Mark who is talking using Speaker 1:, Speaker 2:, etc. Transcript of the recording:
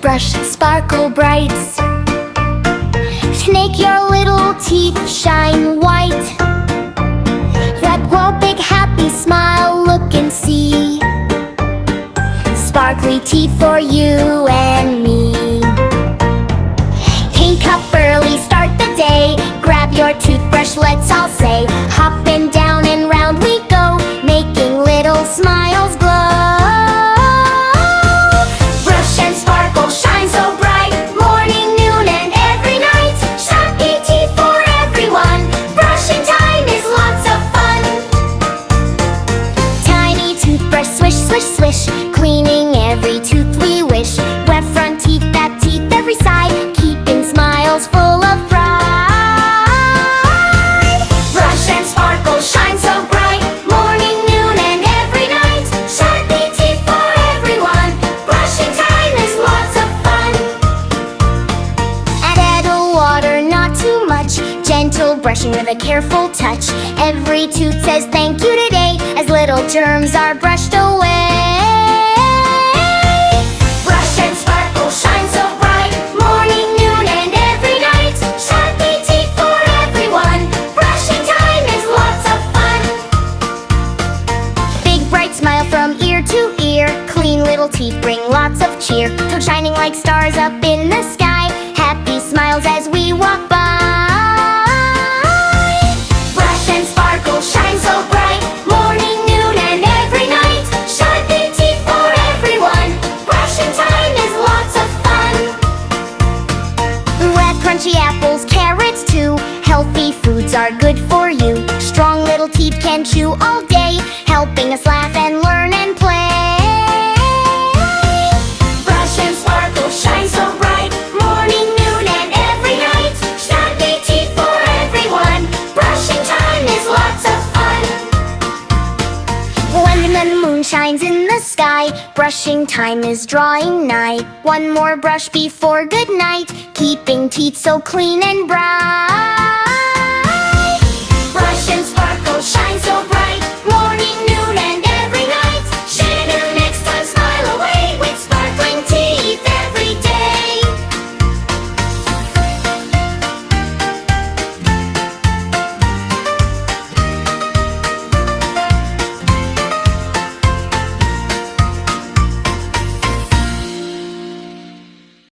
Speaker 1: toothbrush sparkle bright. Make your little teeth shine white. That grow big happy smile, look and see. Sparkly teeth for you and me. Wake up early, start the day. Grab your toothbrush, let's all say. Hop and down and round we go, making little smiles glow. Brush and sparkle, shine so bright. Morning, noon, and every night. Shiny teeth for everyone. Brushing time is lots of fun. Tiny toothbrush, swish, swish, swish. Cleaning every tooth we wish. Wet front teeth, back teeth, every side. Keeping smiles full of pride. Brush and sparkle, shine so bright. Morning, noon, and every night. Shiny teeth for everyone. Brushing time is lots of fun. Add a water, not too much. Gentle brushing with a careful touch. Every tooth says thank you today, as little germs are brushed away. Brush and sparkle, shine so bright. Morning, noon, and every night. Shiny teeth for everyone. Brushing time is lots of fun. Big bright smile from ear to ear. Clean little teeth bring lots of cheer. Toes shining like stars up in the sky. Happy smiles as we walk by. Brush and sparkle, shine so bright. Morning, noon, and every night. Shiny teeth for everyone. Brushing time is lots of fun. Wet crunchy apples, carrots too. Healthy foods are good for you. Strong little teeth can chew all day, helping us laugh and learn and play. Brush and sparkle, shine so bright. Morning, noon, and every night. Shiny teeth for everyone. Brushing time is lots of fun. When the moon shines in the sky, brushing time is drawing nigh. One more brush before good night, keeping teeth so clean and bright.